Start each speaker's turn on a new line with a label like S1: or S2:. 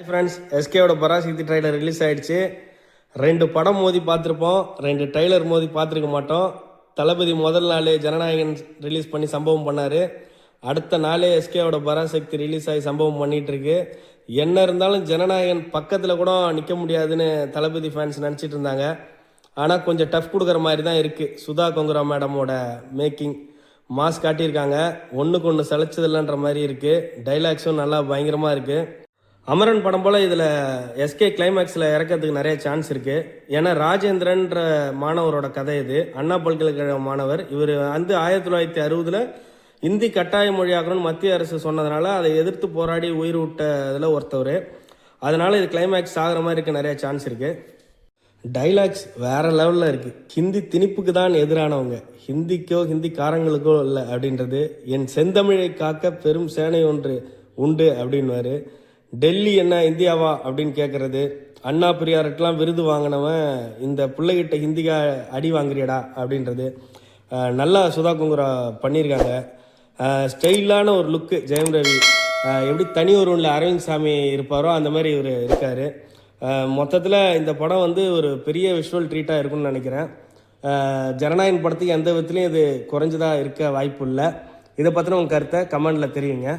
S1: Friends, எஸ்கேவோட Parasakthi trailer release ஆயிடுச்சு. 2 படம் மோதி பார்த்துருப்போம், 2 ட்ரைலர் மோதி பார்த்துருக்க மாட்டோம். தளபதி முதல் நாளே ஜனநாயகன் ரிலீஸ் பண்ணி சம்பவம் பண்ணார். அடுத்த நாளே எஸ்கேவோட பராசக்தி ரிலீஸ் ஆகி சம்பவம் பண்ணிகிட்டு இருக்கு. என்ன இருந்தாலும் ஜனநாயகன் பக்கத்தில் கூட நிற்க முடியாதுன்னு தளபதி ஃபேன்ஸ் நினச்சிட்டு இருந்தாங்க. ஆனால் கொஞ்சம் டஃப் கொடுக்குற மாதிரி தான் இருக்குது. சுதா கொங்குரா மேடமோட மேக்கிங் மாஸ் காட்டியிருக்காங்க. ஒன்றுக்கு ஒன்று சளைச்சதில்லைன்ற மாதிரி இருக்குது. டைலாக்ஸும் நல்லா பயங்கரமாக இருக்குது. அமரன் படம் போல் இதில் எஸ்கே கிளைமேக்ஸில் இறக்கிறதுக்கு நிறைய சான்ஸ் இருக்குது. ஏன்னா ராஜேந்திரன்ற மாணவரோட கதை இது. அண்ணா பல்கலைக்கழக மாணவர். இவர் வந்து 1960 இந்தி கட்டாய மொழியாகணும்னு மத்திய அரசு சொன்னதுனால அதை எதிர்த்து போராடி உயிர் விட்டதில் ஒருத்தவர். அதனால் இது கிளைமேக்ஸ் ஆகிற மாதிரி இருக்க நிறைய சான்ஸ் இருக்குது. டைலாக்ஸ் வேறு லெவலில் இருக்குது. ஹிந்தி திணிப்புக்கு தான் எதிரானவங்க, ஹிந்திக்கோ ஹிந்திக்காரங்களுக்கோ இல்லை அப்படின்றது. என் செந்தமிழை காக்க பெரும் சேனை ஒன்று உண்டு அப்படின்வாரு. டெல்லி என்ன இந்தியாவா அப்படின்னு கேட்குறது. அண்ணா பெரியார்கிட்டலாம் விருது வாங்கினவன் இந்த பிள்ளைகிட்ட ஹிந்திக்கா அடி வாங்குறியடா அப்படின்றது. நல்லா சுதா கொங்குரா பண்ணியிருக்காங்க. ஸ்டைலான ஒரு லுக்கு. ஜெயம் ரவி எப்படி தனி ஒருவனில் அரவிந்த் சாமி இருப்பாரோ அந்த மாதிரி இவர் இருக்கார். மொத்தத்தில் இந்த படம் வந்து ஒரு பெரிய விஷுவல் ட்ரீட்டாக இருக்கும்னு நினைக்கிறேன். ஜனநாயகன் படத்துக்கு எந்த விதத்துலையும் இது குறைஞ்சதாக இருக்க வாய்ப்பு இல்லை. இதை பற்றின உங்கள் கருத்தை கமெண்டில் தெரியுங்க.